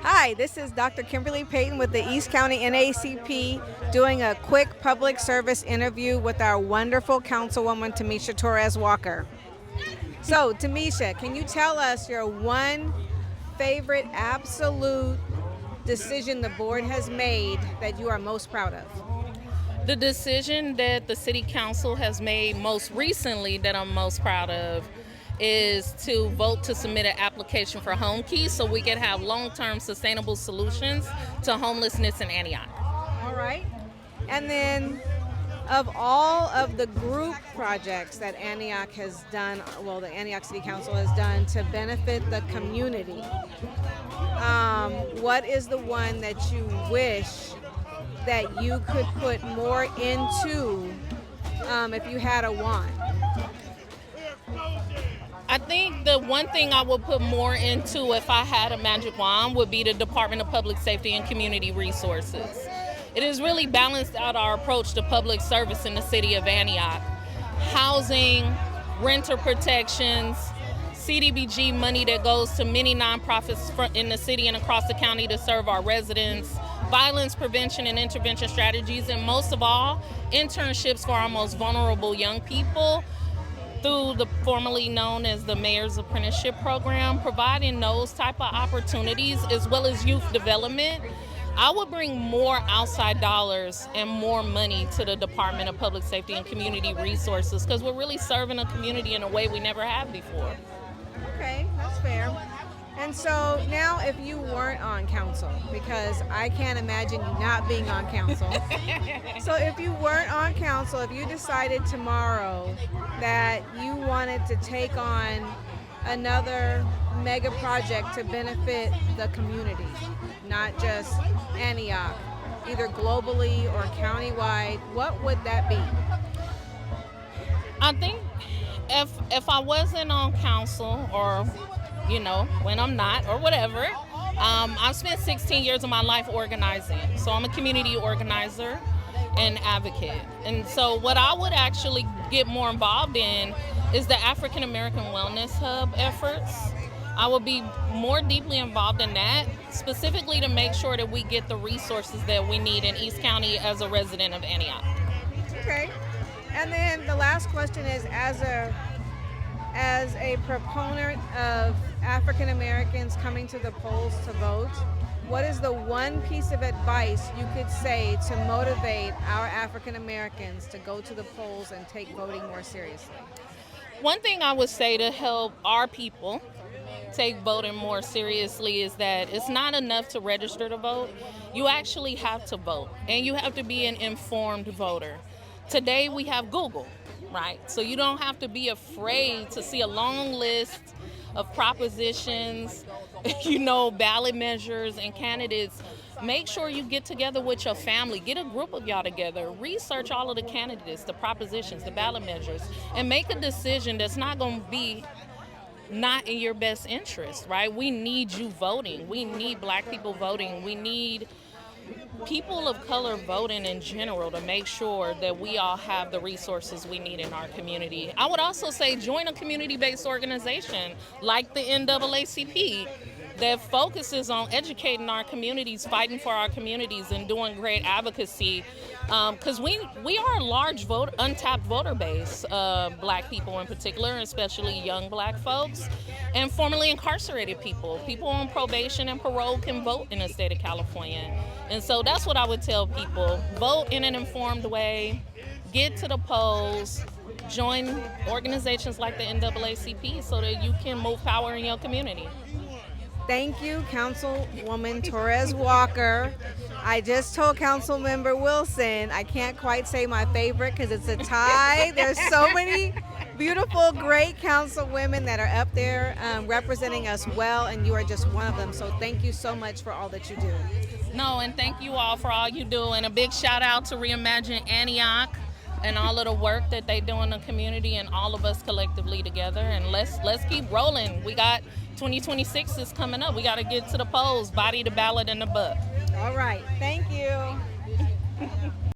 Hi, this is Dr. Kimberly Payton with the East County NAACP doing a quick public service interview with our wonderful Councilwoman Tanisha Torres Walker. So, Tamisha, can you tell us your one favorite absolute decision the board has made that you are most proud of? The decision that the City Council has made most recently that I'm most proud of is to vote to submit an application for home keys so we can have long-term sustainable solutions to homelessness in Antioch. All right. And then, of all of the group projects that Antioch has done, well, the Antioch City Council has done to benefit the community, what is the one that you wish that you could put more into if you had a wand? I think the one thing I would put more into if I had a magic wand would be the Department of Public Safety and Community Resources. It has really balanced out our approach to public service in the city of Antioch. Housing, renter protections, CDBG money that goes to many nonprofits in the city and across the county to serve our residents, violence prevention and intervention strategies, and most of all, internships for our most vulnerable young people through the formerly known as the Mayor's Apprenticeship Program, providing those type of opportunities as well as youth development. I would bring more outside dollars and more money to the Department of Public Safety and Community Resources because we're really serving a community in a way we never have before. Okay, that's fair. And so now if you weren't on council, because I can't imagine you not being on council. So if you weren't on council, if you decided tomorrow that you wanted to take on another mega project to benefit the community, not just Antioch, either globally or countywide, what would that be? I think if I wasn't on council or when I'm not or whatever, I've spent 16 years of my life organizing. So I'm a community organizer and advocate. And so what I would actually get more involved in is the African American Wellness Hub efforts. I would be more deeply involved in that, specifically to make sure that we get the resources that we need in East County as a resident of Antioch. Okay. And then the last question is, as a proponent of African Americans coming to the polls to vote, what is the one piece of advice you could say to motivate our African Americans to go to the polls and take voting more seriously? One thing I would say to help our people take voting more seriously is that it's not enough to register to vote. You actually have to vote, and you have to be an informed voter. Today we have Google, right? So you don't have to be afraid to see a long list of propositions, ballot measures and candidates. Make sure you get together with your family. Get a group of y'all together. Research all of the candidates, the propositions, the ballot measures, and make a decision that's not going to be not in your best interest, right? We need you voting. We need Black people voting. We need people of color voting in general to make sure that we all have the resources we need in our community. I would also say join a community-based organization like the NAACP that focuses on educating our communities, fighting for our communities, and doing great advocacy. Because we are a large untapped voter base, Black people in particular, especially young Black folks, and formerly incarcerated people. People on probation and parole can vote in the state of California. And so that's what I would tell people. Vote in an informed way, get to the polls, join organizations like the NAACP so that you can move power in your community. Thank you, Councilwoman Torres Walker. I just told Councilmember Wilson I can't quite say my favorite because it's a tie. There's so many beautiful, great councilwomen that are up there representing us well, and you are just one of them. So thank you so much for all that you do. No, and thank you all for all you do. And a big shout out to Reimagine Antioch and all of the work that they do in the community and all of us collectively together. And let's keep rolling. We got 2026 is coming up. We got to get to the polls, body the ballot in the book. All right. Thank you.